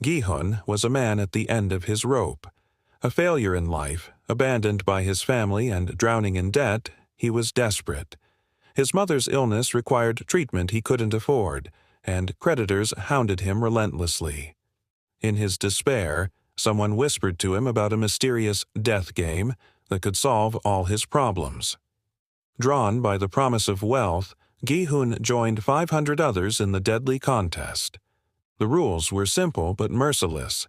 Gi-hun was a man at the end of his rope. A failure in life, abandoned by his family and drowning in debt, he was desperate. His mother's illness required treatment he couldn't afford, and creditors hounded him relentlessly. In his despair, someone whispered to him about a mysterious death game that could solve all his problems. Drawn by the promise of wealth, Gi-hun joined 500 others in the deadly contest. The rules were simple but merciless.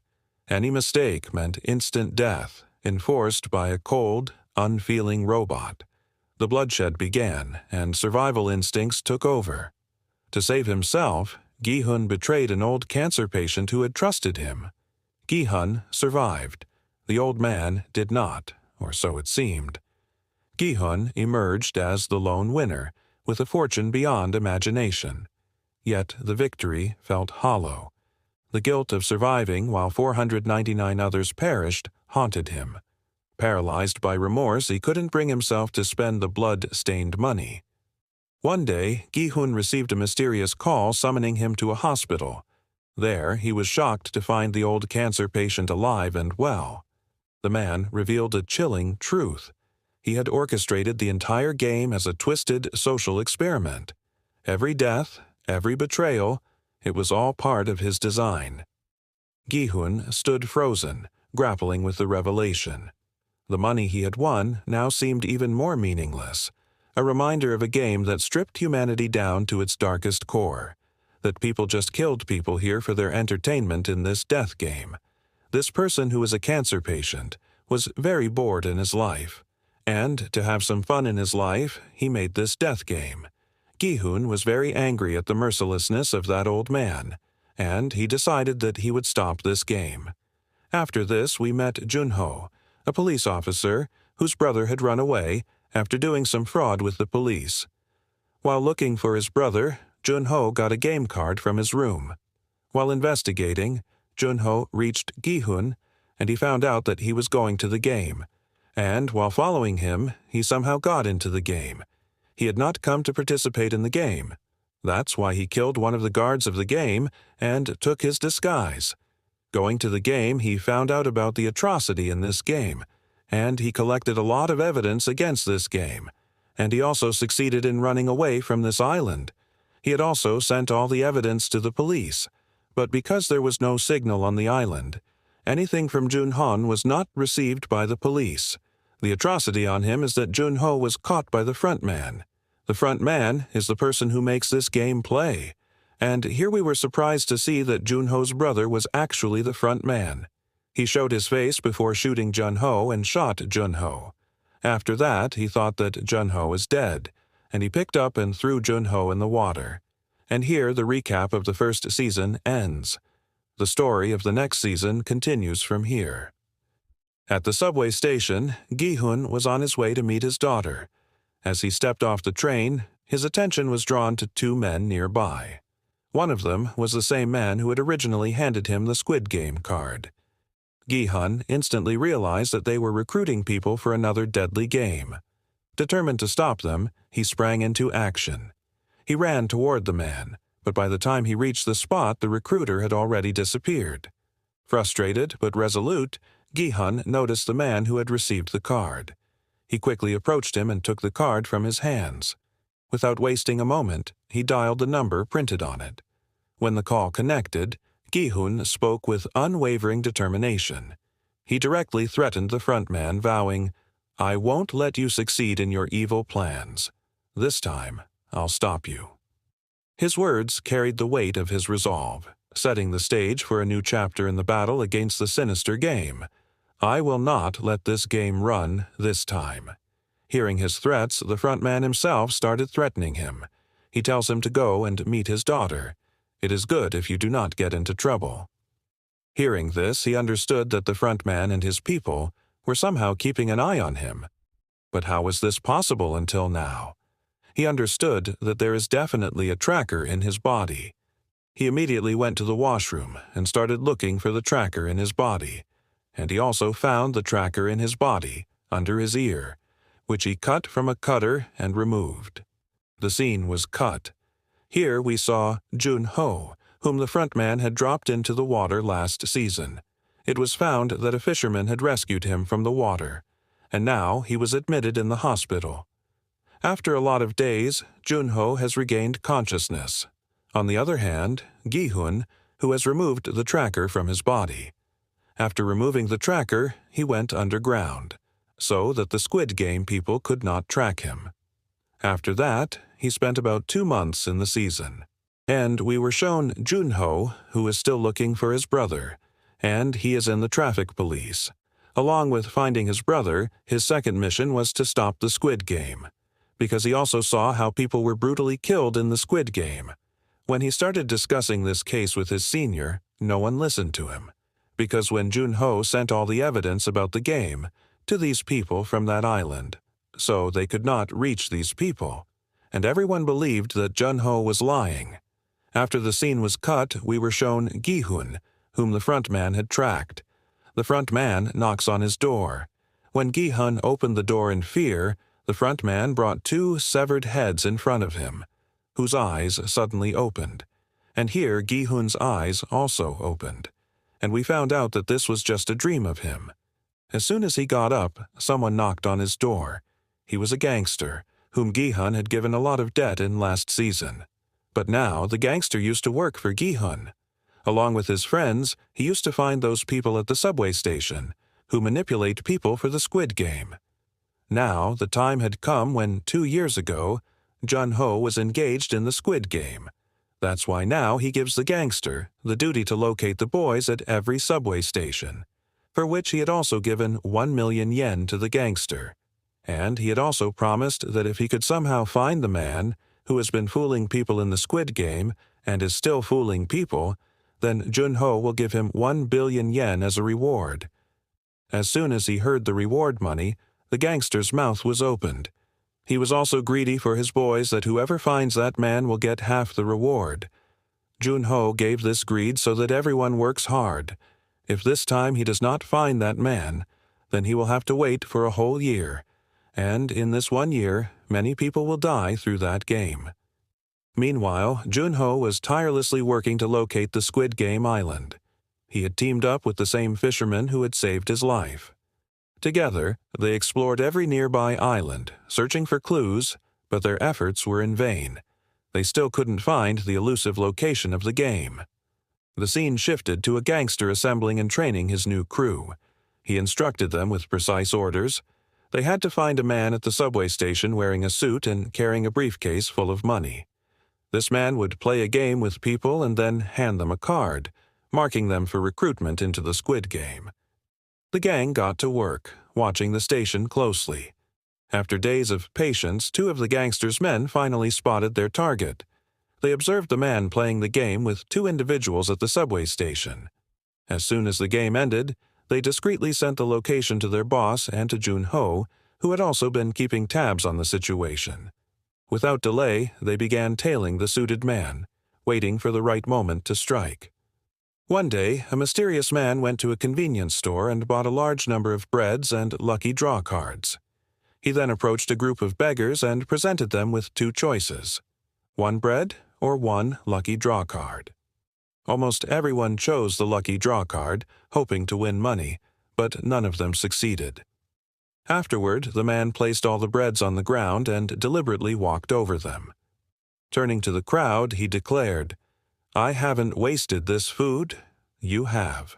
Any mistake meant instant death, enforced by a cold, unfeeling robot. The bloodshed began, and survival instincts took over. To save himself, Gi-hun betrayed an old cancer patient who had trusted him. Gi-hun survived. The old man did not, or so it seemed. Gi-hun emerged as the lone winner, with a fortune beyond imagination. Yet the victory felt hollow. The guilt of surviving while 499 others perished haunted him. Paralyzed by remorse, he couldn't bring himself to spend the blood-stained money. One day, Gi-hun received a mysterious call summoning him to a hospital. There, he was shocked to find the old cancer patient alive and well. The man revealed a chilling truth. He had orchestrated the entire game as a twisted social experiment. Every death, every betrayal, it was all part of his design. Gi-hun stood frozen, grappling with the revelation. The money he had won now seemed even more meaningless, a reminder of a game that stripped humanity down to its darkest core, that people just killed people here for their entertainment in this death game. This person who was a cancer patient was very bored in his life, and to have some fun in his life, he made this death game. Gi-hun was very angry at the mercilessness of that old man, and he decided that he would stop this game. After this, we met Jun-ho, a police officer whose brother had run away after doing some fraud with the police. While looking for his brother, Jun-ho got a game card from his room. While investigating, Jun-ho reached Gi-hun, and he found out that he was going to the game. And while following him, he somehow got into the game. He had not come to participate in the game. That's why he killed one of the guards of the game and took his disguise. Going to the game, he found out about the atrocity in this game, and he collected a lot of evidence against this game. And he also succeeded in running away from this island. He had also sent all the evidence to the police, but because there was no signal on the island, anything from Jun-ho was not received by the police. The atrocity on him is that Jun-ho was caught by the front man. The front man is the person who makes this game play. And here we were surprised to see that Jun-ho's brother was actually the front man. He showed his face before shooting Jun-ho and shot Jun-ho. After that, he thought that Jun-ho was dead, and he picked up and threw Jun-ho in the water. And here the recap of the first season ends. The story of the next season continues from here. At the subway station, Gi-hun was on his way to meet his daughter. As he stepped off the train, his attention was drawn to two men nearby. One of them was the same man who had originally handed him the Squid Game card. Gi-hun instantly realized that they were recruiting people for another deadly game. Determined to stop them, he sprang into action. He ran toward the man, but by the time he reached the spot, the recruiter had already disappeared. Frustrated but resolute, Gi-hun noticed the man who had received the card. He quickly approached him and took the card from his hands. Without wasting a moment, he dialed the number printed on it. When the call connected, Gi-hun spoke with unwavering determination. He directly threatened the front man, vowing, "I won't let you succeed in your evil plans. This time, I'll stop you." His words carried the weight of his resolve, setting the stage for a new chapter in the battle against the sinister game. I will not let this game run this time. Hearing his threats, the front man himself started threatening him. He tells him to go and meet his daughter. It is good if you do not get into trouble. Hearing this, he understood that the front man and his people were somehow keeping an eye on him. But how was this possible until now? He understood that there is definitely a tracker in his body. He immediately went to the washroom and started looking for the tracker in his body. And he also found the tracker in his body, under his ear, which he cut from a cutter and removed. The scene was cut. Here we saw Jun-ho, whom the frontman had dropped into the water last season. It was found that a fisherman had rescued him from the water, and now he was admitted in the hospital. After a lot of days, Junho has regained consciousness. On the other hand, Gi-hun, who has removed the tracker from his body. After removing the tracker, he went underground, so that the Squid Game people could not track him. After that, he spent about 2 months in the season. And we were shown Junho, who is still looking for his brother, and he is in the traffic police. Along with finding his brother, his second mission was to stop the Squid Game, because he also saw how people were brutally killed in the Squid Game. When he started discussing this case with his senior, no one listened to him, because when Junho sent all the evidence about the game to these people from that island, so they could not reach these people, and everyone believed that Junho was lying. After the scene was cut, we were shown Gi-hun, whom the front man had tracked. The front man knocks on his door. When Gi-hun opened the door in fear, the front man brought 2 severed heads in front of him, whose eyes suddenly opened. And here Gi-hun's eyes also opened, and we found out that this was just a dream of him. As soon as he got up, someone knocked on his door. He was a gangster, whom Gi-hun had given a lot of debt in last season. But now the gangster used to work for Gi-hun. Along with his friends, he used to find those people at the subway station, who manipulate people for the Squid Game. Now the time had come when 2 years ago, Junho was engaged in the Squid Game. That's why now he gives the gangster the duty to locate the boys at every subway station, for which he had also given 1 million yen to the gangster. And he had also promised that if he could somehow find the man who has been fooling people in the Squid Game and is still fooling people, then Junho will give him 1 billion yen as a reward. As soon as he heard the reward money, the gangster's mouth was opened. He was also greedy for his boys that whoever finds that man will get half the reward. Junho gave this greed so that everyone works hard. If this time he does not find that man, then he will have to wait for a whole year, and in this 1 year, many people will die through that game. Meanwhile, Junho was tirelessly working to locate the Squid Game island. He had teamed up with the same fisherman who had saved his life. Together, they explored every nearby island, searching for clues, but their efforts were in vain. They still couldn't find the elusive location of the game. The scene shifted to a gangster assembling and training his new crew. He instructed them with precise orders. They had to find a man at the subway station wearing a suit and carrying a briefcase full of money. This man would play a game with people and then hand them a card, marking them for recruitment into the Squid Game. The gang got to work, watching the station closely. After days of patience, 2 of the gangsters' men finally spotted their target. They observed the man playing the game with 2 individuals at the subway station. As soon as the game ended, they discreetly sent the location to their boss and to Junho, who had also been keeping tabs on the situation. Without delay, they began tailing the suited man, waiting for the right moment to strike. One day, a mysterious man went to a convenience store and bought a large number of breads and lucky draw cards. He then approached a group of beggars and presented them with 2 choices: 1 bread or 1 lucky draw card. Almost everyone chose the lucky draw card, hoping to win money, but none of them succeeded. Afterward, the man placed all the breads on the ground and deliberately walked over them. Turning to the crowd, he declared, "I haven't wasted this food. You have.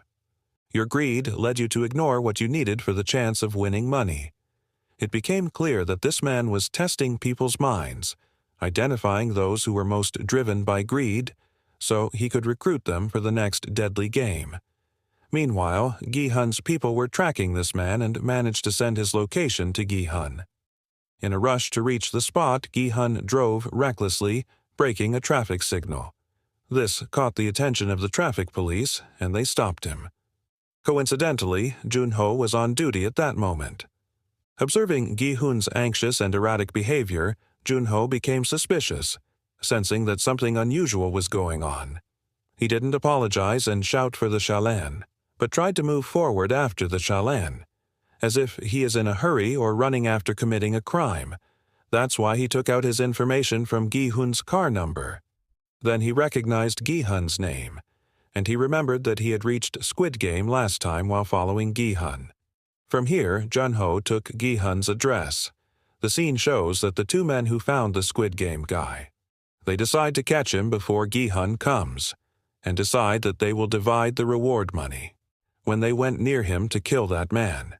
Your greed led you to ignore what you needed for the chance of winning money." It became clear that this man was testing people's minds, identifying those who were most driven by greed, so he could recruit them for the next deadly game. Meanwhile, Gi-hun's people were tracking this man and managed to send his location to Gi-hun. In a rush to reach the spot, Gi-hun drove recklessly, breaking a traffic signal. This caught the attention of the traffic police, and they stopped him. Coincidentally, Junho was on duty at that moment. Observing Gi-hun's anxious and erratic behavior, Junho became suspicious, sensing that something unusual was going on. He didn't apologize and shout for the chalan, but tried to move forward after the chalan, as if he is in a hurry or running after committing a crime. That's why he took out his information from Gi-hun's car number. Then he recognized Gi-hun's name, and he remembered that he had reached Squid Game last time while following Gi-hun. From here, Jun-ho took Gi-hun's address. The scene shows that the two men who found the Squid Game guy. They decide to catch him before Gi-hun comes, and decide that they will divide the reward money. When they went near him to kill that man,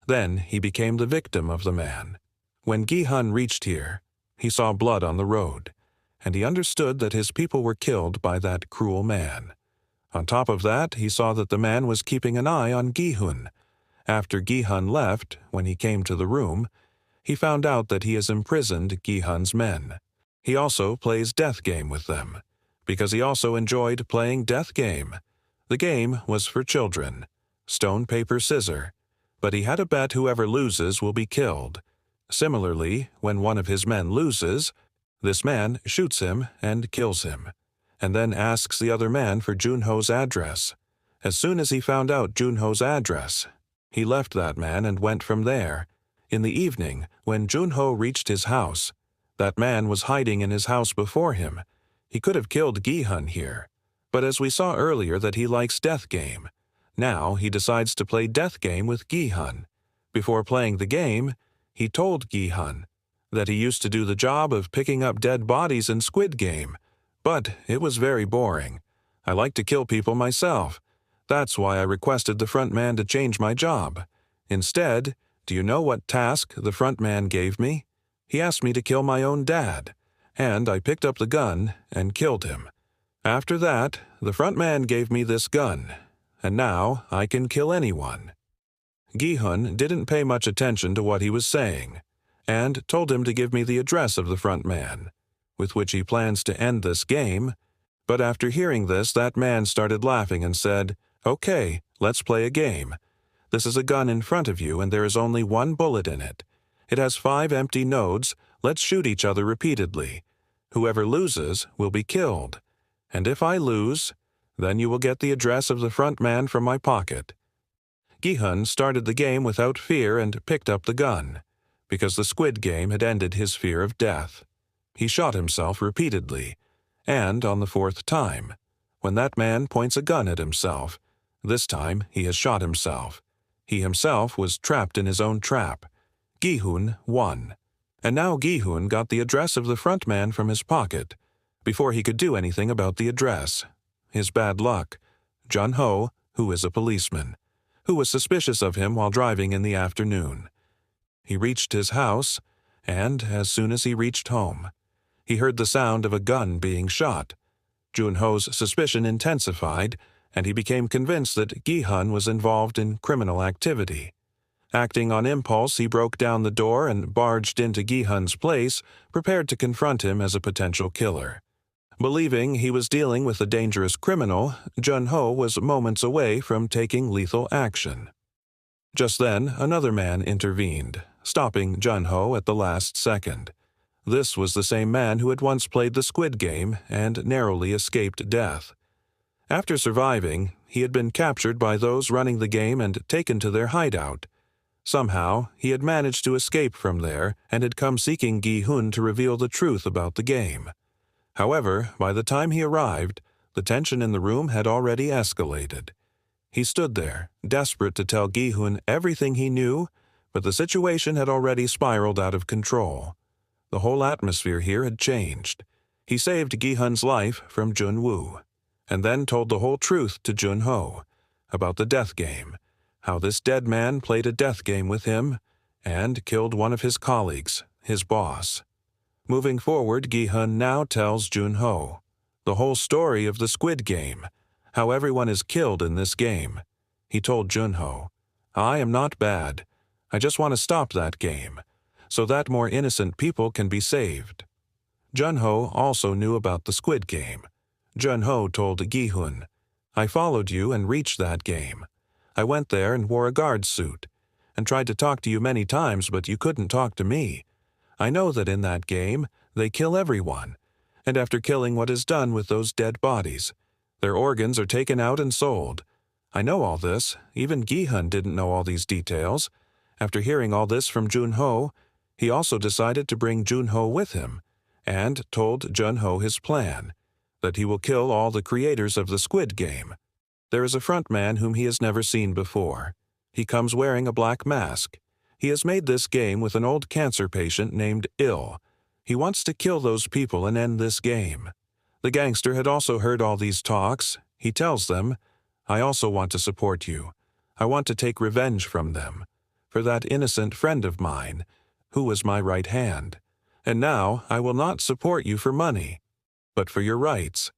then he became the victim of the man. When Gi-hun reached here, he saw blood on the road, and he understood that his people were killed by that cruel man. On top of that, he saw that the man was keeping an eye on Gi-hun. After Gi-hun left, when he came to the room, he found out that he has imprisoned Gi-hun's men. He also plays death game with them, because he also enjoyed playing death game. The game was for children, stone, paper, scissors, but he had a bet whoever loses will be killed. Similarly, when one of his men loses, this man shoots him and kills him, and then asks the other man for Jun-ho's address. As soon as he found out Jun-ho's address, he left that man and went from there. In the evening, when Jun-ho reached his house, that man was hiding in his house before him. He could have killed Gi-hun here, but as we saw earlier that he likes death game, now he decides to play death game with Gi-hun. Before playing the game, he told Gi-hun that he used to do the job of picking up dead bodies in Squid Game, but it was very boring. I like to kill people myself. That's why I requested the front man to change my job. Instead, do you know what task the front man gave me? He asked me to kill my own dad, and I picked up the gun and killed him. After that, the front man gave me this gun, and now I can kill anyone. Gi-hun didn't pay much attention to what he was saying, and told him to give me the address of the front man, with which he plans to end this game. But after hearing this, that man started laughing and said, "Okay, let's play a game. This is a gun in front of you and there is only one bullet in it. It has 5 empty nodes. Let's shoot each other repeatedly. Whoever loses will be killed. And if I lose, then you will get the address of the front man from my pocket." Gi-hun started the game without fear and picked up the gun, because the Squid Game had ended his fear of death. He shot himself repeatedly, and on the 4th time, when that man points a gun at himself, this time he has shot himself. He himself was trapped in his own trap. Gi-hun won. And now Gi-hun got the address of the front man from his pocket, before he could do anything about the address. His bad luck, Jun-ho, who is a policeman, who was suspicious of him while driving in the afternoon. He reached his house, and as soon as he reached home, he heard the sound of a gun being shot. Jun-ho's suspicion intensified, and he became convinced that Gi-hun was involved in criminal activity. Acting on impulse, he broke down the door and barged into Gi-hun's place, prepared to confront him as a potential killer. Believing he was dealing with a dangerous criminal, Jun-ho was moments away from taking lethal action. Just then, another man intervened, stopping Jun-ho at the last second. This was the same man who had once played the Squid Game and narrowly escaped death. After surviving, he had been captured by those running the game and taken to their hideout. Somehow, he had managed to escape from there and had come seeking Gi-hun to reveal the truth about the game. However, by the time he arrived, the tension in the room had already escalated. He stood there, desperate to tell Gi-hun everything he knew, but the situation had already spiraled out of control. The whole atmosphere here had changed. He saved Gi-hun's life from Jun-woo, and then told the whole truth to Jun-ho about the death game, how this dead man played a death game with him and killed one of his colleagues, his boss. Moving forward, Gi-hun now tells Jun-ho the whole story of the Squid Game, how everyone is killed in this game. He told Jun-ho, "I am not bad. I just want to stop that game, so that more innocent people can be saved." Jun-ho also knew about the Squid Game. Jun-ho told Gi-hun, "I followed you and reached that game. I went there and wore a guard suit, and tried to talk to you many times, but you couldn't talk to me. I know that in that game, they kill everyone, and after killing what is done with those dead bodies, their organs are taken out and sold. I know all this. Even Gi-hun didn't know all these details. After hearing all this from Jun-ho, he also decided to bring Jun-ho with him, and told Jun-ho his plan. that he will kill all the creators of the Squid Game. There is a front man whom he has never seen before. He comes wearing a black mask. He has made this game with an old cancer patient named Ill. He wants to kill those people and end this game. The gangster had also heard all these talks. He tells them, "I also want to support you. I want to take revenge from them, for that innocent friend of mine, who was my right hand. And now I will not support you for money, but for your rights."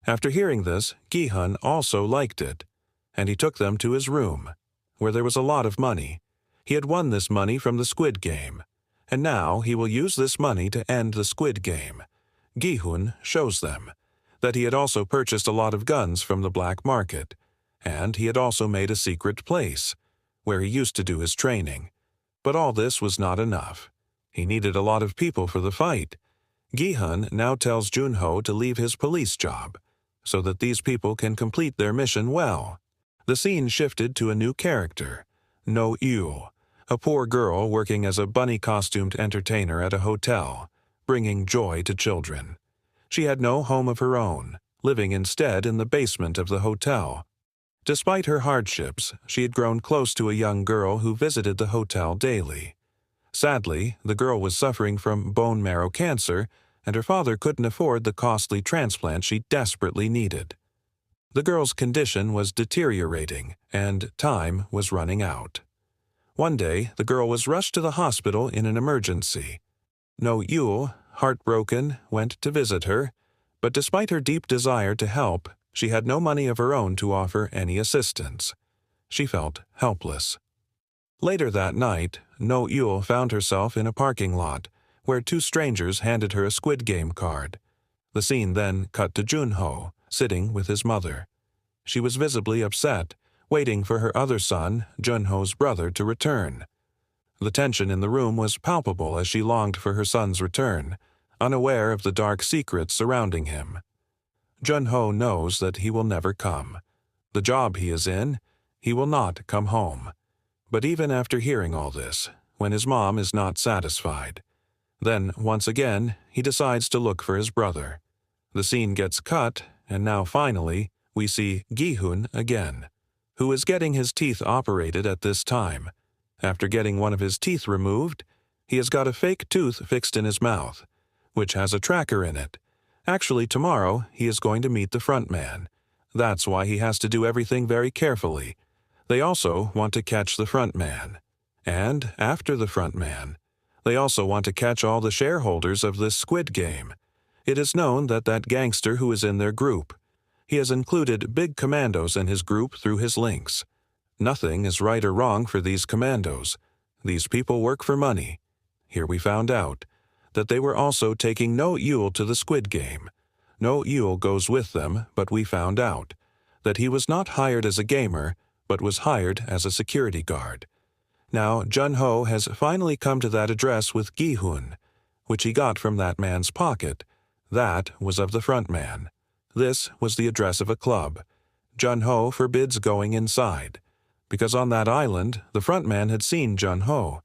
After hearing this, Gi-hun also liked it, and he took them to his room, where there was a lot of money. He had won this money from the Squid Game, and now he will use this money to end the Squid Game. Gi-hun shows them that he had also purchased a lot of guns from the black market, and he had also made a secret place, where he used to do his training. But all this was not enough. He needed a lot of people for the fight. Gi-hun now tells Jun-ho to leave his police job, so that these people can complete their mission well. The scene shifted to a new character, No-eul, a poor girl working as a bunny-costumed entertainer at a hotel, bringing joy to children. She had no home of her own, living instead in the basement of the hotel. Despite her hardships, she had grown close to a young girl who visited the hotel daily. Sadly, the girl was suffering from bone marrow cancer, and her father couldn't afford the costly transplant she desperately needed. The girl's condition was deteriorating, and time was running out. One day, the girl was rushed to the hospital in an emergency. No-eul, heartbroken, went to visit her, but despite her deep desire to help, she had no money of her own to offer any assistance. She felt helpless. Later that night, No-eul found herself in a parking lot, where two strangers handed her a Squid Game card. The scene then cut to Jun-ho, sitting with his mother. She was visibly upset, waiting for her other son, Jun-ho's brother, to return. The tension in the room was palpable as she longed for her son's return, unaware of the dark secrets surrounding him. Jun-ho knows that he will never come. The job he is in, he will not come home. But even after hearing all this, when his mom is not satisfied, then, once again, he decides to look for his brother. The scene gets cut, and now finally, we see Gi-hun again, who is getting his teeth operated at this time. After getting one of his teeth removed, he has got a fake tooth fixed in his mouth, which has a tracker in it. Actually, tomorrow, he is going to meet the front man. That's why he has to do everything very carefully. They also want to catch the front man. And, after the front man, they also want to catch all the shareholders of this Squid Game. It is known that that gangster who is in their group. He has included big commandos in his group through his links. Nothing is right or wrong for these commandos. These people work for money. Here we found out that they were also taking No-eul to the Squid Game. No-eul goes with them, but we found out that he was not hired as a gamer, but was hired as a security guard. Now, Jun-ho has finally come to that address with Gi-hun, which he got from that man's pocket. That was of the front man. This was the address of a club. Jun-ho forbids going inside, because on that island, the front man had seen Jun-ho,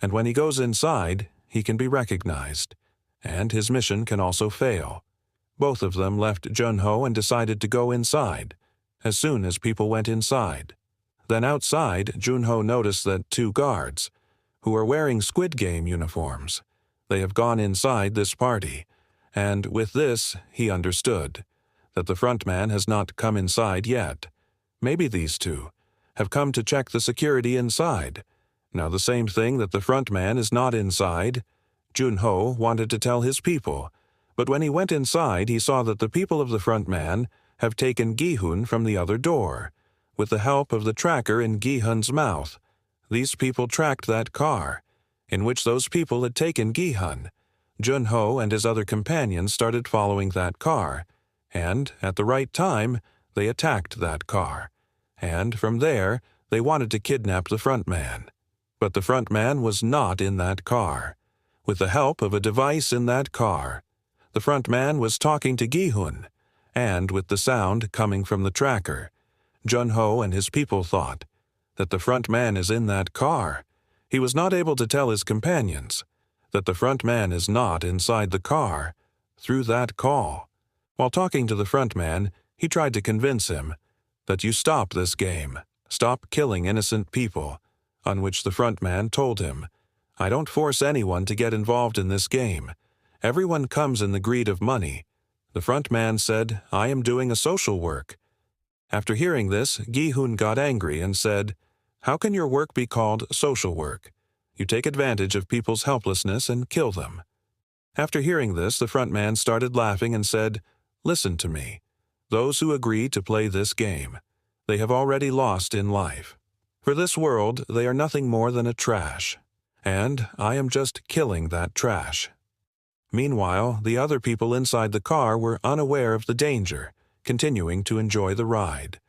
and when he goes inside, he can be recognized, and his mission can also fail. Both of them left Jun-ho and decided to go inside, as soon as people went inside. Then outside, Jun-ho noticed that two guards, who are wearing Squid Game uniforms, they have gone inside this party, and with this, he understood that the front man has not come inside yet. Maybe these two have come to check the security inside. Now the same thing that the front man is not inside. Jun-ho wanted to tell his people, but when he went inside, he saw that the people of the front man have taken Gi-hun from the other door. With the help of the tracker in Gi-hun's mouth, these people tracked that car, in which those people had taken Gi-hun. Jun-ho and his other companions started following that car, and, at the right time, they attacked that car. And, from there, they wanted to kidnap the front man. But the front man was not in that car. With the help of a device in that car, the front man was talking to Gi-hun, and with the sound coming from the tracker, Jun-ho and his people thought that the front man is in that car. He was not able to tell his companions that the front man is not inside the car through that call. While talking to the front man, he tried to convince him that you stop this game, stop killing innocent people, on which the front man told him, I don't force anyone to get involved in this game. Everyone comes in the greed of money. The front man said, I am doing a social work. After hearing this, Gi-hun got angry and said, how can your work be called social work? You take advantage of people's helplessness and kill them. After hearing this, the front man started laughing and said, listen to me. Those who agree to play this game, they have already lost in life. For this world, they are nothing more than a trash, and I am just killing that trash. Meanwhile, the other people inside the car were unaware of the danger, continuing to enjoy the ride.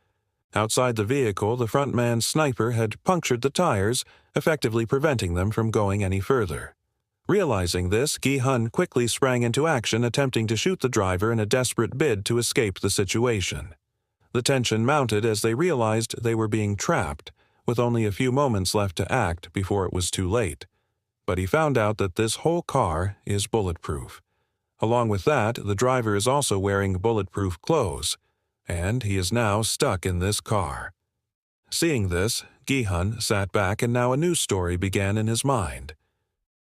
Outside the vehicle, the front man's sniper had punctured the tires, effectively preventing them from going any further. Realizing this, Gi-hun quickly sprang into action, attempting to shoot the driver in a desperate bid to escape the situation. The tension mounted as they realized they were being trapped, with only a few moments left to act before it was too late. But he found out that this whole car is bulletproof. Along with that, the driver is also wearing bulletproof clothes, and he is now stuck in this car. Seeing this, Gi-hun sat back, and now a new story began in his mind.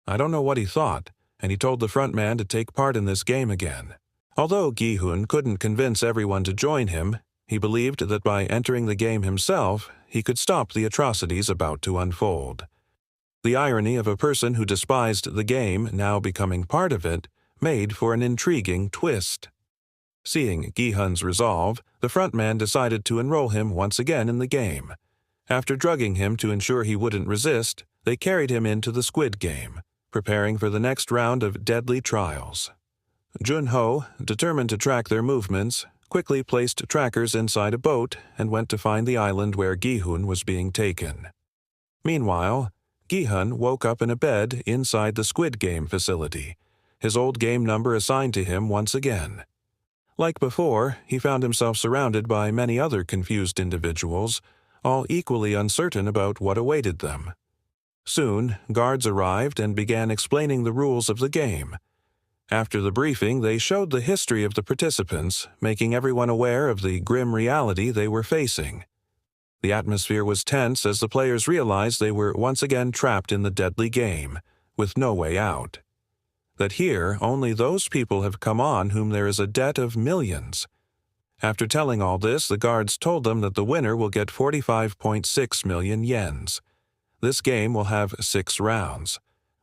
I don't know what he thought, and he told the front man to take part in this game again. Although Gi-hun couldn't convince everyone to join him, he believed that by entering the game himself, he could stop the atrocities about to unfold. The irony of a person who despised the game now becoming part of it made for an intriguing twist. Seeing Gi-hun's resolve, the front man decided to enroll him once again in the game. After drugging him to ensure he wouldn't resist, they carried him into the Squid Game, preparing for the next round of deadly trials. Jun-ho, determined to track their movements, quickly placed trackers inside a boat and went to find the island where Gi-hun was being taken. Meanwhile, Gi-hun woke up in a bed inside the Squid Game facility, his old game number assigned to him once again. Like before, he found himself surrounded by many other confused individuals, all equally uncertain about what awaited them. Soon, guards arrived and began explaining the rules of the game. After the briefing, they showed the history of the participants, making everyone aware of the grim reality they were facing. The atmosphere was tense as the players realized they were once again trapped in the deadly game, with no way out. That here only those people have come on whom there is a debt of millions. After telling all this, the guards told them that the winner will get 45.6 million yens. This game will have 6 rounds.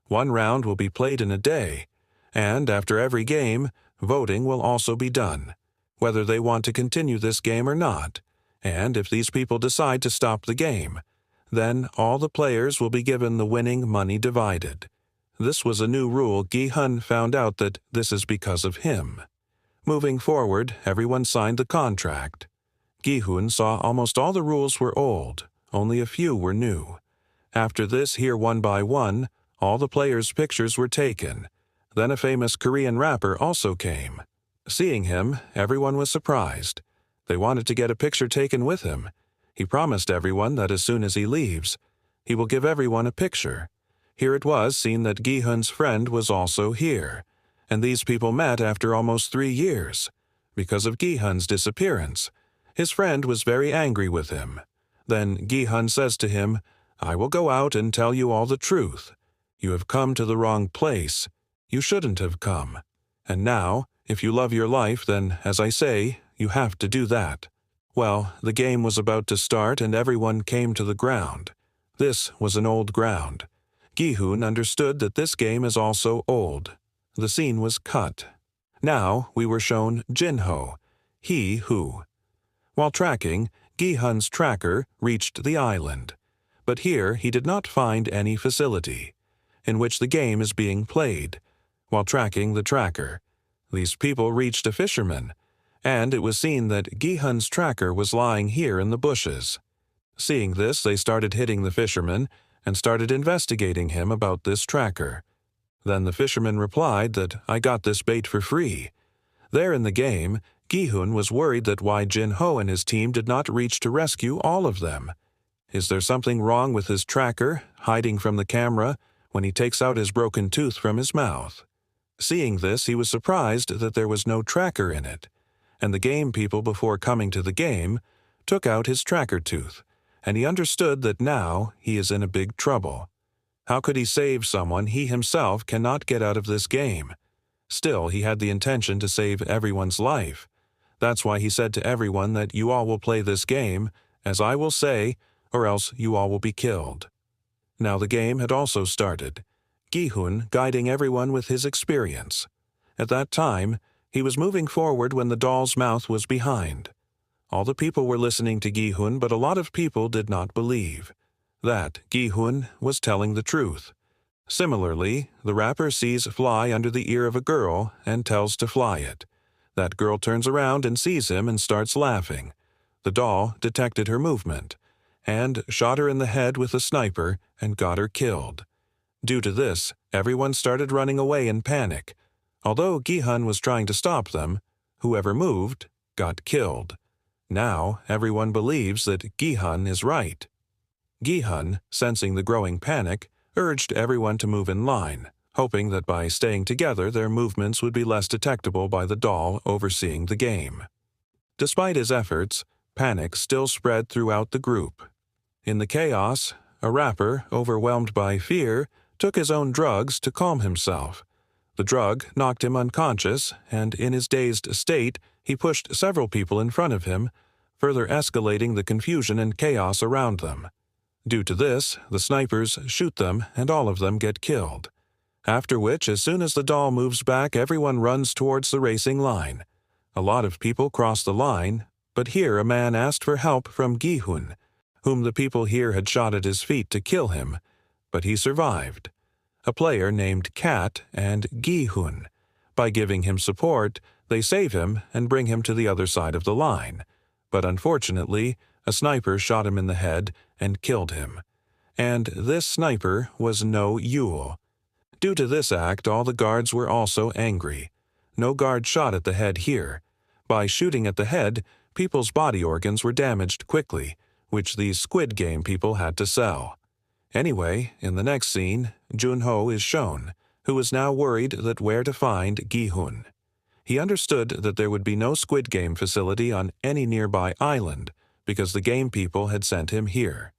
1 round will be played in a day, and after every game, voting will also be done, whether they want to continue this game or not, and if these people decide to stop the game, then all the players will be given the winning money divided. This was a new rule. Gi-hun found out that this is because of him. Moving forward, everyone signed the contract. Gi-hun saw almost all the rules were old, only a few were new. After this, here one by one, all the players' pictures were taken. Then a famous Korean rapper also came. Seeing him, everyone was surprised. They wanted to get a picture taken with him. He promised everyone that as soon as he leaves, he will give everyone a picture. Here it was seen that Gi-hun's friend was also here, and these people met after almost 3 years. Because of Gi-hun's disappearance, his friend was very angry with him. Then Gi-hun says to him, I will go out and tell you all the truth. You have come to the wrong place. You shouldn't have come. And now, if you love your life, then, as I say, you have to do that. Well, the game was about to start and everyone came to the ground. This was an old ground. Gi-hun understood that this game is also old. The scene was cut. Now we were shown Jin-ho, he who. While tracking, Gi-hun's tracker reached the island. But here he did not find any facility in which the game is being played. While tracking the tracker, these people reached a fisherman, and it was seen that Gi-hun's tracker was lying here in the bushes. Seeing this, they started hitting the fisherman and started investigating him about this tracker. Then the fisherman replied that I got this bait for free. There in the game, Gi-hun was worried that why Jin-ho and his team did not reach to rescue all of them. Is there something wrong with his tracker, hiding from the camera, when he takes out his broken tooth from his mouth? Seeing this, he was surprised that there was no tracker in it. and the game people, before coming to the game, took out his tracker tooth, and he understood that now he is in a big trouble. How could he save someone he himself cannot get out of this game? Still, he had the intention to save everyone's life. That's why he said to everyone that you all will play this game, as I will say, or else you all will be killed. Now the game had also started, Gi-hun guiding everyone with his experience. At that time, he was moving forward when the doll's mouth was behind. All the people were listening to Gi-hun, but a lot of people did not believe that Gi-hun was telling the truth. Similarly, the rapper sees fly under the ear of a girl and tells to fly it. That girl turns around and sees him and starts laughing. The doll detected her movement and shot her in the head with a sniper and got her killed. Due to this, everyone started running away in panic. Although Gi-hun was trying to stop them, whoever moved got killed. Now everyone believes that Gi-hun is right. Gi-hun, sensing the growing panic, urged everyone to move in line, hoping that by staying together their movements would be less detectable by the doll overseeing the game. Despite his efforts, panic still spread throughout the group. In the chaos, a rapper, overwhelmed by fear, took his own drugs to calm himself. The drug knocked him unconscious, and in his dazed state, he pushed several people in front of him, further escalating the confusion and chaos around them. Due to this, the snipers shoot them and all of them get killed. After which, as soon as the doll moves back, everyone runs towards the racing line. A lot of people cross the line, but here a man asked for help from Gi-hun, whom the people here had shot at his feet to kill him, but he survived. A player named Kat and Gi-hun. By giving him support, they save him and bring him to the other side of the line. But unfortunately, a sniper shot him in the head and killed him. And this sniper was No Yule. Due to this act, all the guards were also angry. No guard shot at the head here. By shooting at the head, people's body organs were damaged quickly, which these Squid Game people had to sell. Anyway, in the next scene, Junho is shown, who is now worried that where to find Gi-hun. He understood that there would be no Squid Game facility on any nearby island, because the game people had sent him here.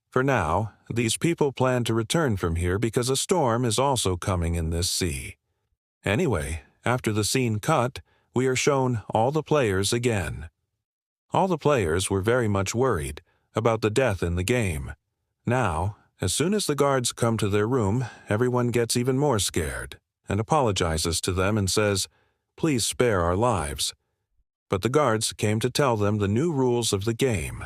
For now, these people plan to return from here because a storm is also coming in this sea. Anyway, after the scene cut, we are shown all the players again. All the players were very much worried about the death in the game. Now, as soon as the guards come to their room, everyone gets even more scared and apologizes to them and says, "Please spare our lives." But the guards came to tell them the new rules of the game.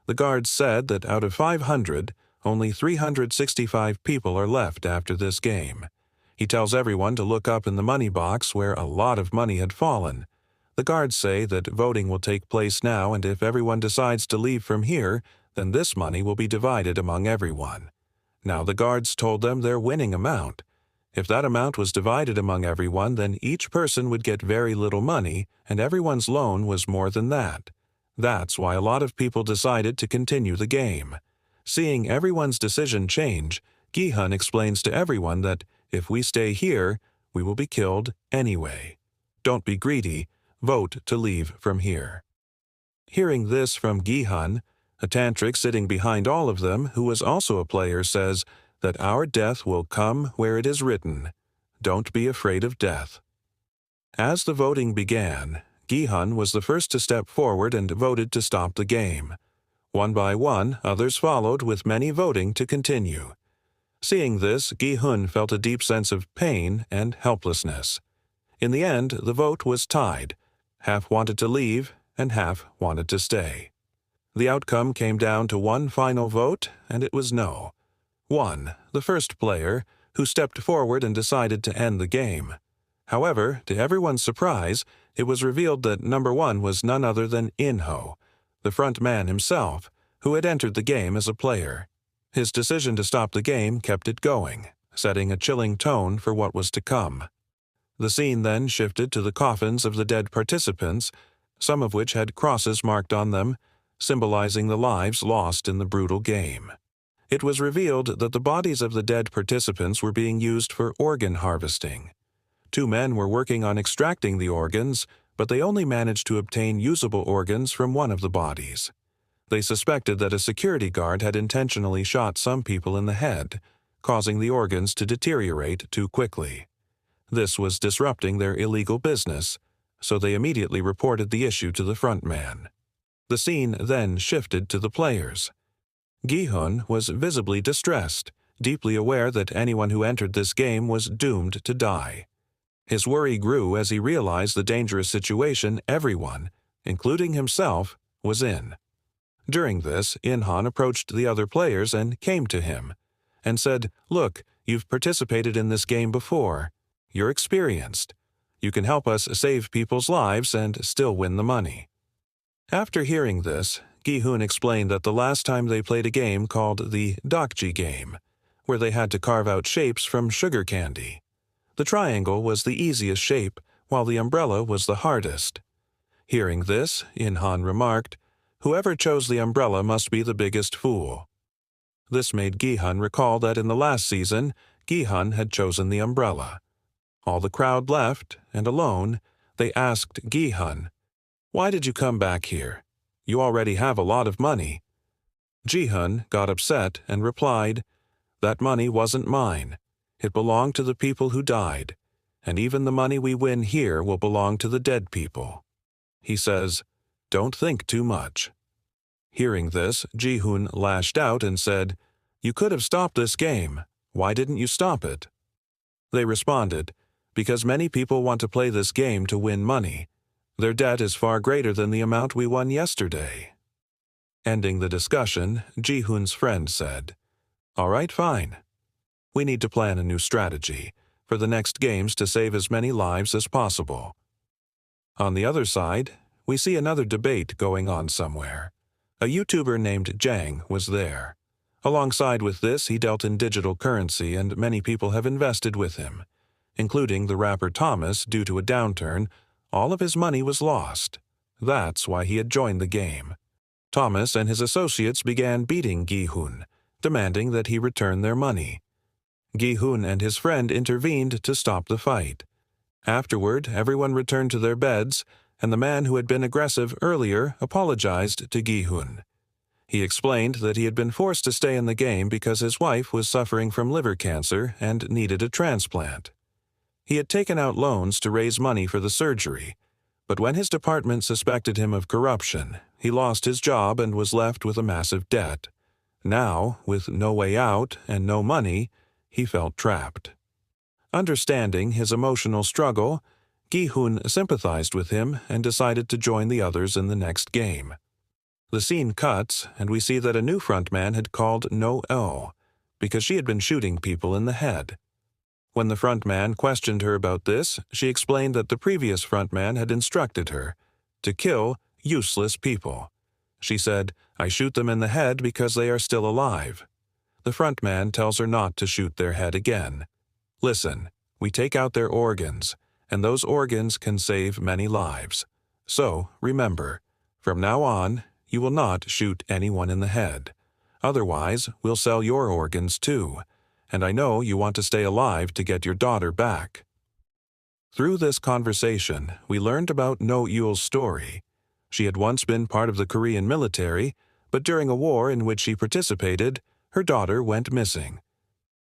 The guards said that out of 500, only 365 people are left after this game. He tells everyone to look up in the money box where a lot of money had fallen. The guards say that voting will take place now, and if everyone decides to leave from here, then this money will be divided among everyone. Now the guards told them their winning amount. If that amount was divided among everyone, then each person would get very little money, and everyone's loan was more than that. That's why a lot of people decided to continue the game. Seeing everyone's decision change, Gi-hun explains to everyone that if we stay here, we will be killed anyway. Don't be greedy, vote to leave from here. Hearing this from Gi-hun, a tantric sitting behind all of them, who was also a player, says that our death will come where it is written. Don't be afraid of death. As the voting began, Gi-hun was the first to step forward and voted to stop the game. One by one, others followed, with many voting to continue. Seeing this, Gi-hun felt a deep sense of pain and helplessness. In the end, the vote was tied. Half wanted to leave, and half wanted to stay. The outcome came down to one final vote, and it was no. 1, the first player, who stepped forward and decided to end the game. However, to everyone's surprise, it was revealed that number 1 was none other than In-ho, the front man himself, who had entered the game as a player. His decision to stop the game kept it going, setting a chilling tone for what was to come. The scene then shifted to the coffins of the dead participants, some of which had crosses marked on them, symbolizing the lives lost in the brutal game. It was revealed that the bodies of the dead participants were being used for organ harvesting. 2 men were working on extracting the organs, but they only managed to obtain usable organs from one of the bodies. They suspected that a security guard had intentionally shot some people in the head, causing the organs to deteriorate too quickly. This was disrupting their illegal business, so they immediately reported the issue to the front man. The scene then shifted to the players. Gi-hun was visibly distressed, deeply aware that anyone who entered this game was doomed to die. His worry grew as he realized the dangerous situation everyone, including himself, was in. During this, In-han approached the other players and came to him, and said, "Look, you've participated in this game before. You're experienced. You can help us save people's lives and still win the money." After hearing this, Gi-hun explained that the last time they played a game called the Dokji game, where they had to carve out shapes from sugar candy. The triangle was the easiest shape, while the umbrella was the hardest. Hearing this, In-han remarked, "Whoever chose the umbrella must be the biggest fool." This made Gi-hun recall that in the last season, Gi-hun had chosen the umbrella. All the crowd left, and alone, they asked Gi-hun, "Why did you come back here? You already have a lot of money." Gi-hun got upset and replied, "That money wasn't mine. It belonged to the people who died, and even the money we win here will belong to the dead people." He says, "Don't think too much." Hearing this, Gi-hun lashed out and said, "You could have stopped this game. Why didn't you stop it?" They responded, "Because many people want to play this game to win money. Their debt is far greater than the amount we won yesterday." Ending the discussion, Ji-hun's friend said, "All right, fine. We need to plan a new strategy for the next games to save as many lives as possible." On the other side, we see another debate going on somewhere. A YouTuber named Jang was there. Alongside with this, he dealt in digital currency, and many people have invested with him. Including the rapper Thomas. Due to a downturn, all of his money was lost. That's why he had joined the game. Thomas and his associates began beating Gi-hun, demanding that he return their money. Gi-hun and his friend intervened to stop the fight. Afterward, everyone returned to their beds, and the man who had been aggressive earlier apologized to Gi-hun. He explained that he had been forced to stay in the game because his wife was suffering from liver cancer and needed a transplant. He had taken out loans to raise money for the surgery, but when his department suspected him of corruption, he lost his job and was left with a massive debt. Now, with no way out and no money, he felt trapped. Understanding his emotional struggle, Gi-hun sympathized with him and decided to join the others in the next game. The scene cuts, and we see that a new frontman had called No-Oh, because she had been shooting people in the head. When the frontman questioned her about this, she explained that the previous frontman had instructed her to kill useless people. She said, "I shoot them in the head because they are still alive." The frontman tells her not to shoot their head again. "Listen, we take out their organs, and those organs can save many lives. So, remember, from now on, you will not shoot anyone in the head. Otherwise, we'll sell your organs too. And I know you want to stay alive to get your daughter back." Through this conversation, we learned about No-Yul's story. She had once been part of the Korean military, but during a war in which she participated, her daughter went missing.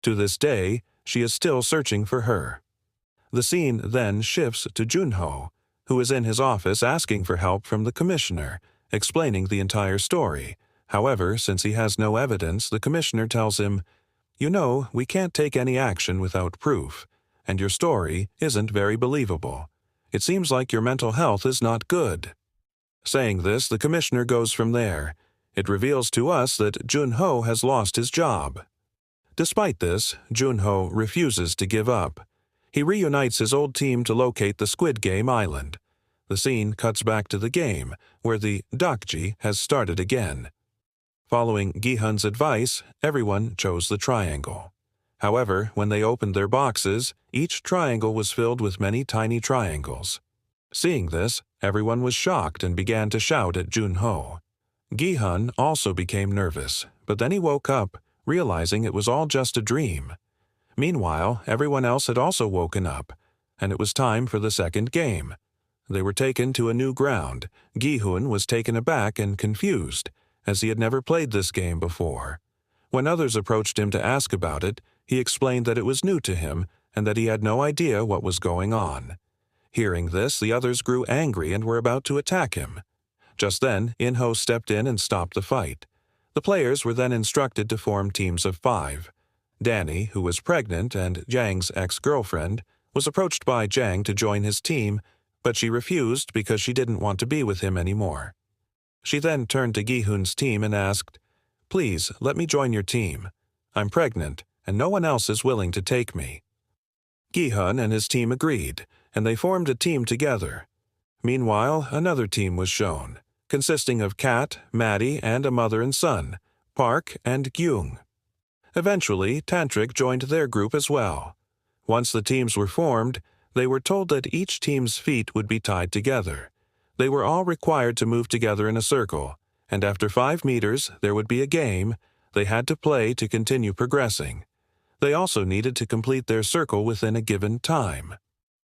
To this day, she is still searching for her. The scene then shifts to Junho, who is in his office asking for help from the commissioner, explaining the entire story. However, since he has no evidence, the commissioner tells him, "You know, we can't take any action without proof, and your story isn't very believable. It seems like your mental health is not good." Saying this, the commissioner goes from there. It reveals to us that Junho has lost his job. Despite this, Junho refuses to give up. He reunites his old team to locate the Squid Game island. The scene cuts back to the game, where the Dokji has started again. Following Gi-hun's advice, everyone chose the triangle. However, when they opened their boxes, each triangle was filled with many tiny triangles. Seeing this, everyone was shocked and began to shout at Junho. Gi-hun also became nervous, but then he woke up, realizing it was all just a dream. Meanwhile, everyone else had also woken up, and it was time for the second game. They were taken to a new ground. Gi-hun was taken aback and confused, as he had never played this game before. When others approached him to ask about it, he explained that it was new to him and that he had no idea what was going on. Hearing this, the others grew angry and were about to attack him. Just then, In-ho stepped in and stopped the fight. The players were then instructed to form teams of 5. Danny, who was pregnant and Jang's ex-girlfriend, was approached by Jang to join his team, but she refused because she didn't want to be with him anymore. She then turned to Gi-hun's team and asked, "Please, let me join your team. I'm pregnant, and no one else is willing to take me." Gi-hun and his team agreed, and they formed a team together. Meanwhile, another team was shown, consisting of Kat, Maddie, and a mother and son, Park and Gyung. Eventually, Tantric joined their group as well. Once the teams were formed, they were told that each team's feet would be tied together. They were all required to move together in a circle, and after 5 meters, there would be a game they had to play to continue progressing. They also needed to complete their circle within a given time.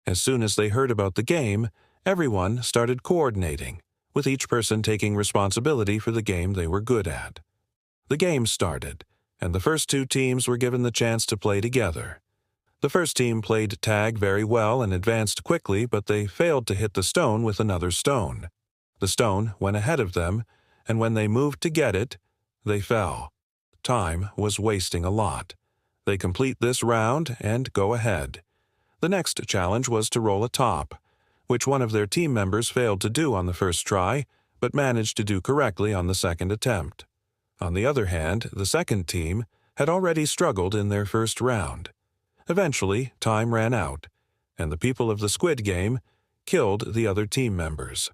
As soon as they heard about the game, everyone started coordinating, with each person taking responsibility for the game they were good at. The game started, and the first 2 teams were given the chance to play together. The first team played tag very well and advanced quickly, but they failed to hit the stone with another stone. The stone went ahead of them, and when they moved to get it, they fell. Time was wasting a lot. They complete this round and go ahead. The next challenge was to roll a top, which one of their team members failed to do on the first try, but managed to do correctly on the second attempt. On the other hand, the second team had already struggled in their first round. Eventually, time ran out, and the people of the Squid Game killed the other team members.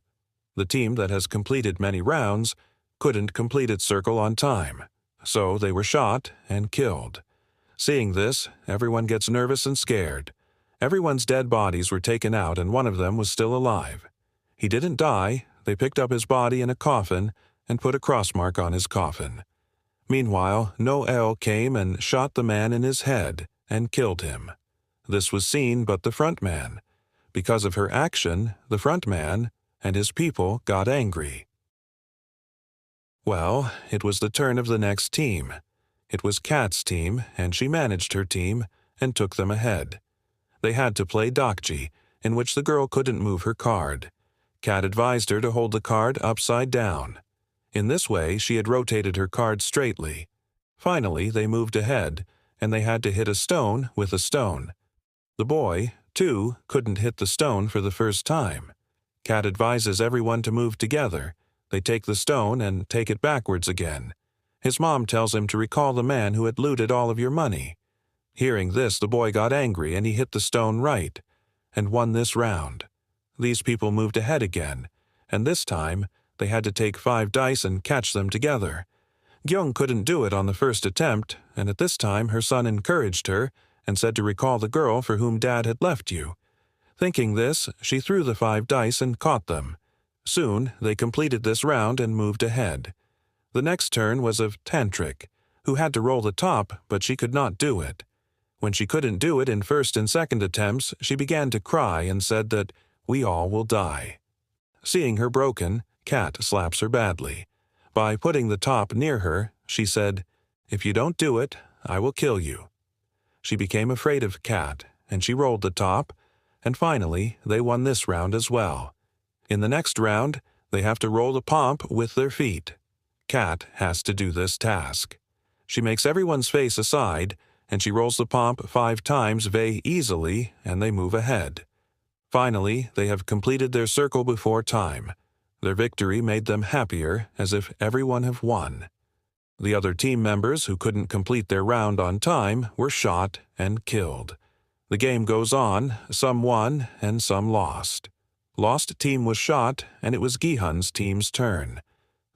The team that has completed many rounds couldn't complete its circle on time, so they were shot and killed. Seeing this, everyone gets nervous and scared. Everyone's dead bodies were taken out and one of them was still alive. He didn't die. They picked up his body in a coffin and put a cross mark on his coffin. Meanwhile, Noel came and shot the man in his head and killed him. This was seen but the front man. Because of her action, the front man and his people got angry. Well, it was the turn of the next team. It was Kat's team, and she managed her team and took them ahead. They had to play Dokji, in which the girl couldn't move her card. Kat advised her to hold the card upside down. In this way, she had rotated her card straightly. Finally, they moved ahead, and they had to hit a stone with a stone. The boy, too, couldn't hit the stone for the first time. Kat advises everyone to move together. They take the stone and take it backwards again. His mom tells him to recall the man who had looted all of your money. Hearing this, the boy got angry and he hit the stone right, and won this round. These people moved ahead again, and this time they had to take 5 dice and catch them together. Gyung couldn't do it on the first attempt, and at this time her son encouraged her and said to recall the girl for whom Dad had left you. Thinking this, she threw the 5 dice and caught them. Soon they completed this round and moved ahead. The next turn was of Tantric, who had to roll the top, but she could not do it. When she couldn't do it in first and second attempts, she began to cry and said that we all will die. Seeing her broken, Kat slaps her badly. By putting the top near her, she said, "If you don't do it, I will kill you." She became afraid of Kat, and she rolled the top, and finally they won this round as well. In the next round, they have to roll the pomp with their feet. Kat has to do this task. She makes everyone's face aside, and she rolls the pomp 5 times very easily, and they move ahead. Finally, they have completed their circle before time. Their victory made them happier, as if everyone have won. The other team members who couldn't complete their round on time were shot and killed. The game goes on, some won and some lost. Lost team was shot, and it was Gi-hun's team's turn.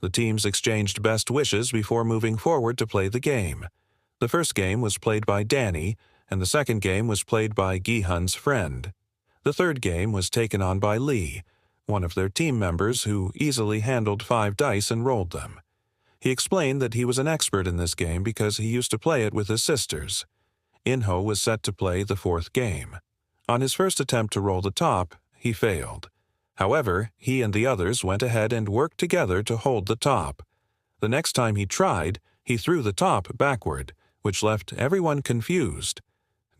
The teams exchanged best wishes before moving forward to play the game. The first game was played by Danny, and the second game was played by Gi-hun's friend. The third game was taken on by Lee, one of their team members who easily handled 5 dice and rolled them. He explained that he was an expert in this game because he used to play it with his sisters. In-ho was set to play the 4th game. On his first attempt to roll the top, he failed. However, he and the others went ahead and worked together to hold the top. The next time he tried, he threw the top backward, which left everyone confused.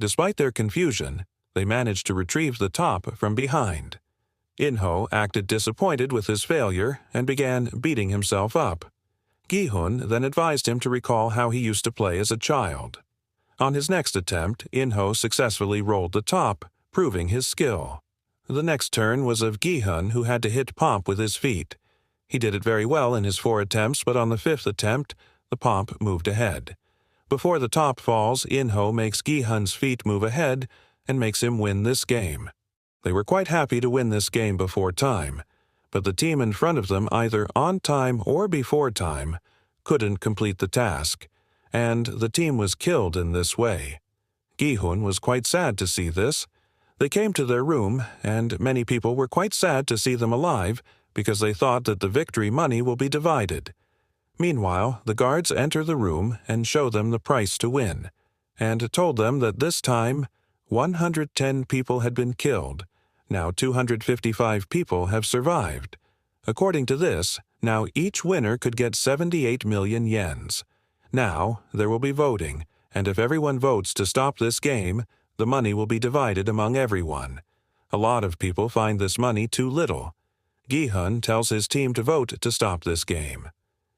Despite their confusion, they managed to retrieve the top from behind. In-ho acted disappointed with his failure and began beating himself up. Gi-hun then advised him to recall how he used to play as a child. On his next attempt, In-ho successfully rolled the top, proving his skill. The next turn was of Gi-hun, who had to hit Pomp with his feet. He did it very well in his 4 attempts, but on the 5th attempt, the Pomp moved ahead. Before the top falls, In-ho makes Gi-hun's feet move ahead and makes him win this game. They were quite happy to win this game before time, but the team in front of them, either on time or before time, couldn't complete the task, and the team was killed in this way. Gi-hun was quite sad to see this. They came to their room, and many people were quite sad to see them alive because they thought that the victory money will be divided. Meanwhile, the guards enter the room and show them the price to win, and told them that this time 110 people had been killed. Now 255 people have survived. According to this, now each winner could get 78 million yens. Now there will be voting, and if everyone votes to stop this game, the money will be divided among everyone. A lot of people find this money too little. Gi-hun tells his team to vote to stop this game.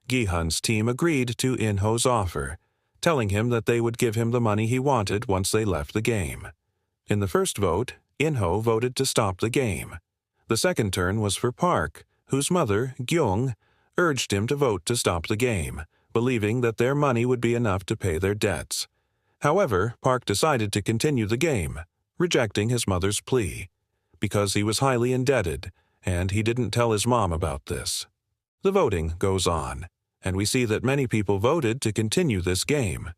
Gi-hun's team agreed to In-ho's offer, telling him that they would give him the money he wanted once they left the game. In the first vote, In-ho voted to stop the game. The second turn was for Park, whose mother, Gyung, urged him to vote to stop the game, believing that their money would be enough to pay their debts. However, Park decided to continue the game, rejecting his mother's plea, because he was highly indebted, and he didn't tell his mom about this. The voting goes on, and we see that many people voted to continue this game.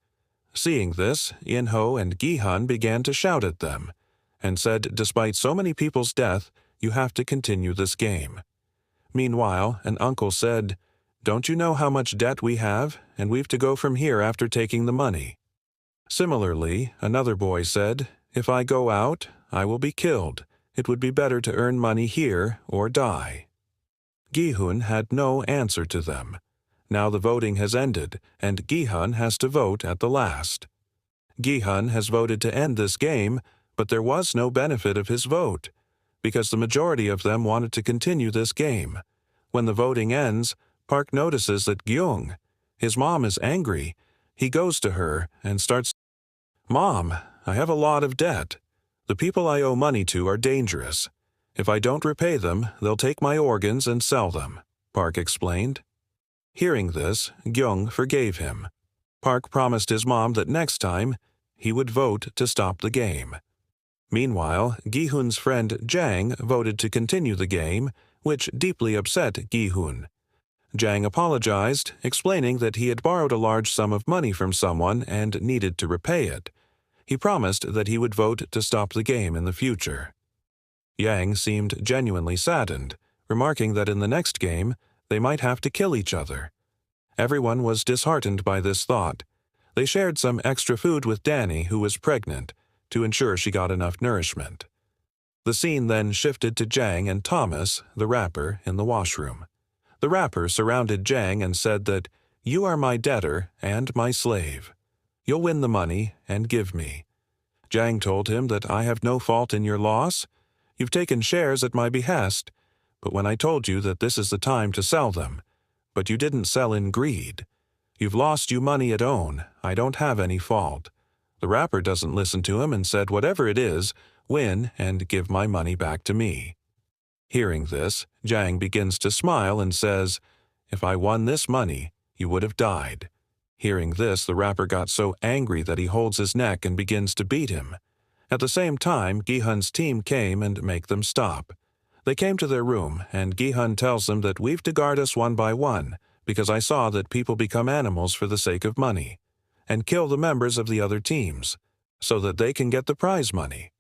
Seeing this, In-ho and Gi-hun began to shout at them, and said despite so many people's death, you have to continue this game. Meanwhile, an uncle said, "Don't you know how much debt we have, and we've to go from here after taking the money?" Similarly, another boy said, "If I go out, I will be killed. It would be better to earn money here or die." Gi-hun had no answer to them. Now the voting has ended, and Gi-hun has to vote at the last. Gi-hun has voted to end this game, but there was no benefit of his vote, because the majority of them wanted to continue this game. When the voting ends, Park notices that Gyung, his mom, is angry. He goes to her and starts, "Mom, I have a lot of debt. The people I owe money to are dangerous. If I don't repay them, they'll take my organs and sell them," Park explained. Hearing this, Gyung forgave him. Park promised his mom that next time, he would vote to stop the game. Meanwhile, Gi-hun's friend Jang voted to continue the game, which deeply upset Gi-hun. Jang apologized, explaining that he had borrowed a large sum of money from someone and needed to repay it. He promised that he would vote to stop the game in the future. Yang seemed genuinely saddened, remarking that in the next game, they might have to kill each other. Everyone was disheartened by this thought. They shared some extra food with Danny, who was pregnant, to ensure she got enough nourishment. The scene then shifted to Jang and Thomas, the rapper, in the washroom. The rapper surrounded Jang and said that, "You are my debtor and my slave. You'll win the money and give me." Jang told him that I have no fault in your loss. You've taken shares at my behest, but when I told you that this is the time to sell them, but you didn't sell in greed. You've lost you money at own. I don't have any fault. The rapper doesn't listen to him and said, "Whatever it is, win and give my money back to me." Hearing this, Jang begins to smile and says, "If I won this money, you would have died." Hearing this, the rapper got so angry that he holds his neck and begins to beat him. At the same time, Gi-hun's team came and make them stop. They came to their room, and Gi-hun tells them that we've to guard us one by one, because I saw that people become animals for the sake of money, and kill the members of the other teams, so that they can get the prize money.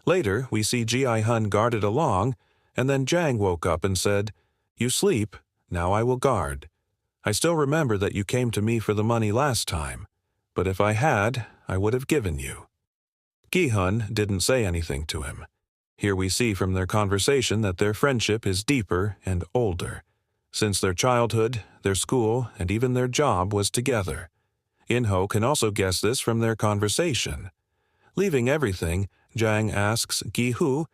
Later, we see Gi-hun guarded along, and then Jang woke up and said, "You sleep, now I will guard. I still remember that you came to me for the money last time, but if I had, I would have given you." Gi-hun didn't say anything to him. Here we see from their conversation that their friendship is deeper and older, since their childhood, their school, and even their job was together. In-ho can also guess this from their conversation. Leaving everything, Jang asks Gi-hun,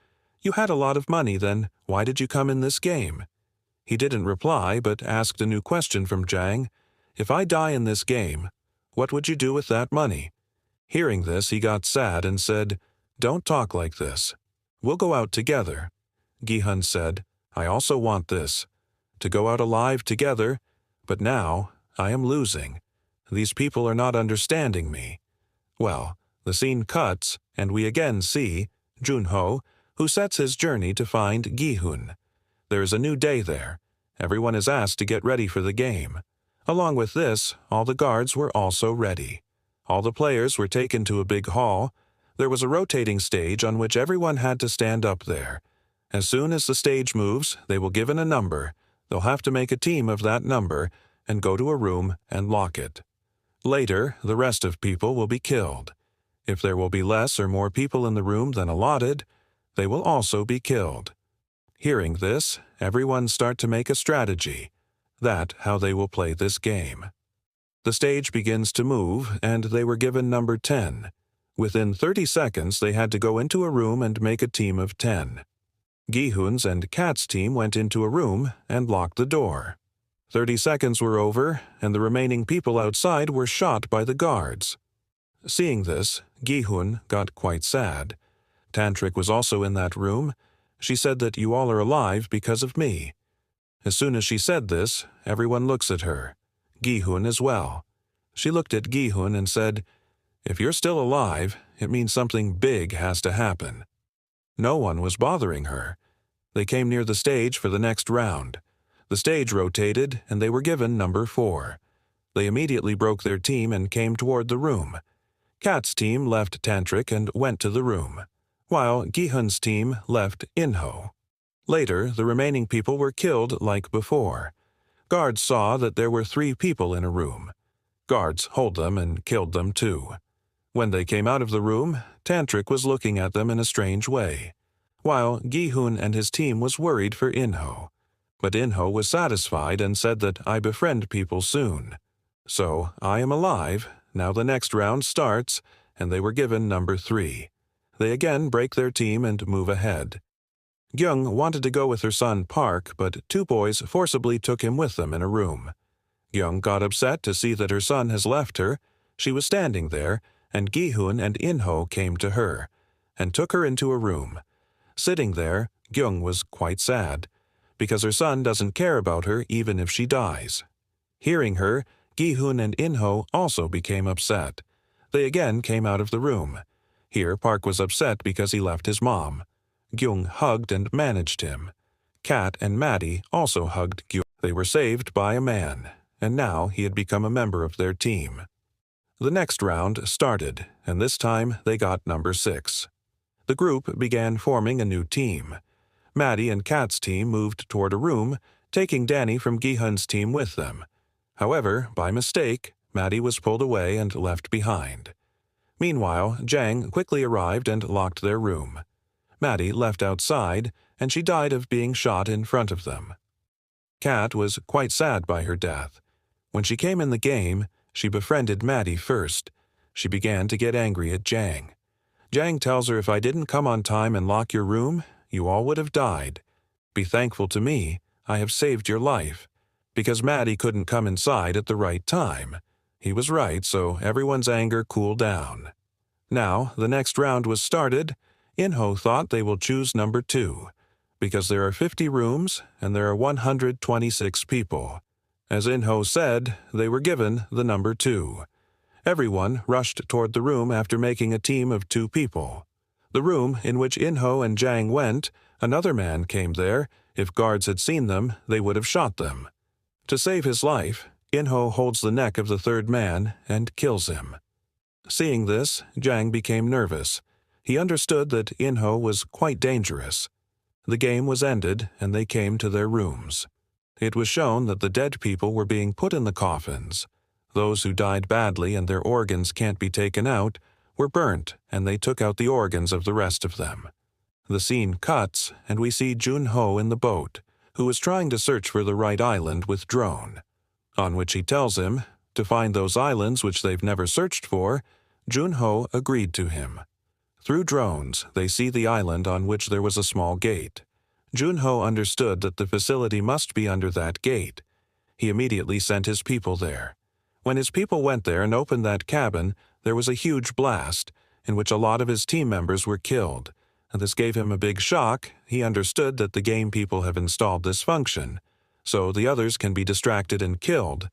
"You had a lot of money then, why did you come in this game?" He didn't reply but asked a new question from Jang. "If I die in this game, what would you do with that money?" Hearing this, he got sad and said, "Don't talk like this. We'll go out together." Gi-hun said, "I also want this, to go out alive together, but now I am losing. These people are not understanding me." Well, the scene cuts, and we again see Jun-ho, who sets his journey to find Gi-hun. There is a new day there. Everyone is asked to get ready for the game. Along with this, all the guards were also ready. All the players were taken to a big hall. There was a rotating stage on which everyone had to stand up there. As soon as the stage moves, they will given a number. They'll have to make a team of that number and go to a room and lock it. Later, the rest of people will be killed. If there will be less or more people in the room than allotted, they will also be killed. Hearing this, everyone start to make a strategy. That's how they will play this game. The stage begins to move, and they were given number 10. Within 30 seconds, they had to go into a room and make a team of 10. Gi-hun's and Kat's team went into a room and locked the door. 30 seconds were over, and the remaining people outside were shot by the guards. Seeing this, Gi-hun got quite sad. Tantric was also in that room. She said that you all are alive because of me. As soon as she said this, everyone looks at her. Gi-hun as well. She looked at Gi-hun and said, "If you're still alive, it means something big has to happen." No one was bothering her. They came near the stage for the next round. The stage rotated, and they were given number 4. They immediately broke their team and came toward the room. Kat's team left Tantric and went to the room, while Gi-hun's team left In-ho. Later, the remaining people were killed like before. Guards saw that there were 3 people in a room. Guards hold them and killed them too. When they came out of the room, Tantric was looking at them in a strange way, while Gi-hun and his team was worried for In-ho. But In-ho was satisfied and said that I befriend people soon. So I am alive. Now the next round starts, and they were given number 3. They again break their team and move ahead. Gyung wanted to go with her son Park, but 2 boys forcibly took him with them in a room. Gyung got upset to see that her son has left her. She was standing there, and Gi-hun and In-ho came to her, and took her into a room. Sitting there, Gyung was quite sad, because her son doesn't care about her even if she dies. Hearing her, Gi-hun and In-ho also became upset. They again came out of the room. Here Park was upset because he left his mom. Gyung hugged and managed him. Kat and Maddie also hugged Gyung. They were saved by a man, and now he had become a member of their team. The next round started, and this time they got number 6. The group began forming a new team. Maddie and Kat's team moved toward a room, taking Danny from Gi-hun's team with them. However, by mistake, Maddie was pulled away and left behind. Meanwhile, Jang quickly arrived and locked their room. Maddie left outside, and she died of being shot in front of them. Kat was quite sad by her death. When she came in the game, she befriended Maddie first. She began to get angry at Jang. Jang tells her, "If I didn't come on time and lock your room, you all would have died. Be thankful to me, I have saved your life." Because Maddie couldn't come inside at the right time. He was right, so everyone's anger cooled down. Now, the next round was started. In-ho thought they will choose number 2, because there are 50 rooms and there are 126 people. As In-ho said, they were given the number 2. Everyone rushed toward the room after making a team of 2 people. The room in which In-ho and Jang went, another man came there. If guards had seen them, they would have shot them. To save his life, In-ho holds the neck of the 3rd man and kills him. Seeing this, Jang became nervous. He understood that In-ho was quite dangerous. The game was ended, and they came to their rooms. It was shown that the dead people were being put in the coffins. Those who died badly and their organs can't be taken out were burnt, and they took out the organs of the rest of them. The scene cuts, and we see Jun-ho in the boat, who is trying to search for the right island with drone, on which he tells him, to find those islands which they've never searched for, Jun-ho agreed to him. Through drones, they see the island on which there was a small gate. Jun-ho understood that the facility must be under that gate. He immediately sent his people there. When his people went there and opened that cabin, there was a huge blast, in which a lot of his team members were killed, and this gave him a big shock. He understood that the game people have installed this function, so the others can be distracted and killed.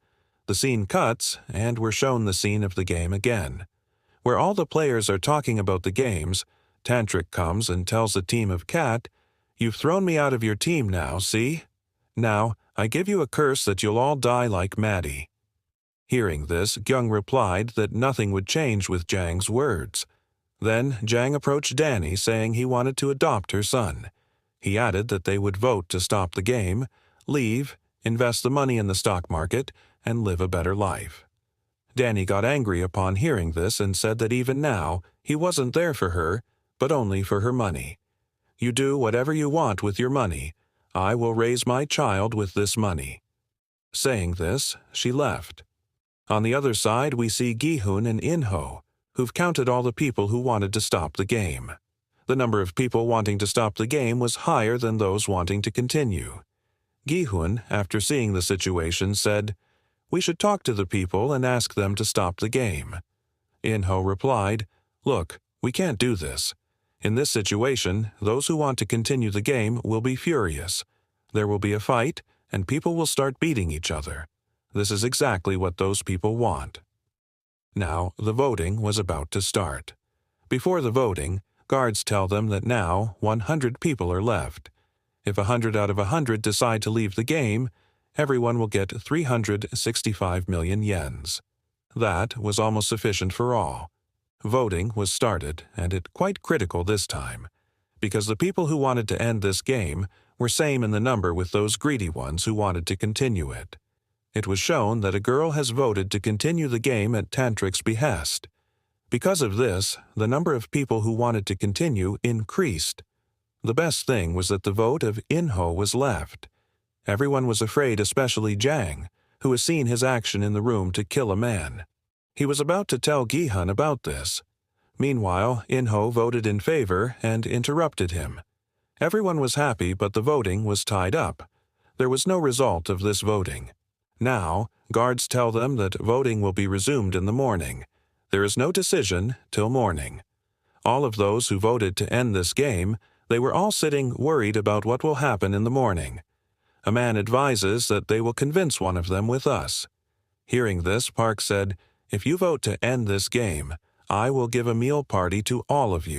The scene cuts, and we're shown the scene of the game again. Where all the players are talking about the games, Tantric comes and tells the team of Cat, "You've thrown me out of your team now, see? Now, I give you a curse that you'll all die like Maddie." Hearing this, Gyung replied that nothing would change with Jang's words. Then Jang approached Danny, saying he wanted to adopt her son. He added that they would vote to stop the game, leave, invest the money in the stock market, and live a better life. Danny got angry upon hearing this and said that even now he wasn't there for her, but only for her money. "You do whatever you want with your money. I will raise my child with this money." Saying this, she left. On the other side, we see Gi-hun and In-ho, who've counted all the people who wanted to stop the game. The number of people wanting to stop the game was higher than those wanting to continue. Gi-hun, after seeing the situation, said, "We should talk to the people and ask them to stop the game." In-ho replied, "Look, we can't do this. In this situation, those who want to continue the game will be furious. There will be a fight, and people will start beating each other. This is exactly what those people want." Now, the voting was about to start. Before the voting, guards tell them that now 100 people are left. If 100 out of 100 decide to leave the game, everyone will get 365 million yens. That was almost sufficient for all. Voting was started, and it quite critical this time, because the people who wanted to end this game were same in the number with those greedy ones who wanted to continue it. It was shown that a girl has voted to continue the game at Tantric's behest. Because of this, the number of people who wanted to continue increased. The best thing was that the vote of In-ho was left. Everyone was afraid, especially Jang, who has seen his action in the room to kill a man. He was about to tell Gi-hun about this. Meanwhile, In-ho voted in favor and interrupted him. Everyone was happy, but the voting was tied up. There was no result of this voting. Now, guards tell them that voting will be resumed in the morning. There is no decision till morning. All of those who voted to end this game, they were all sitting worried about what will happen in the morning. A man advises that they will convince one of them with us. Hearing this, Park said, "If you vote to end this game, I will give a meal party to all of you."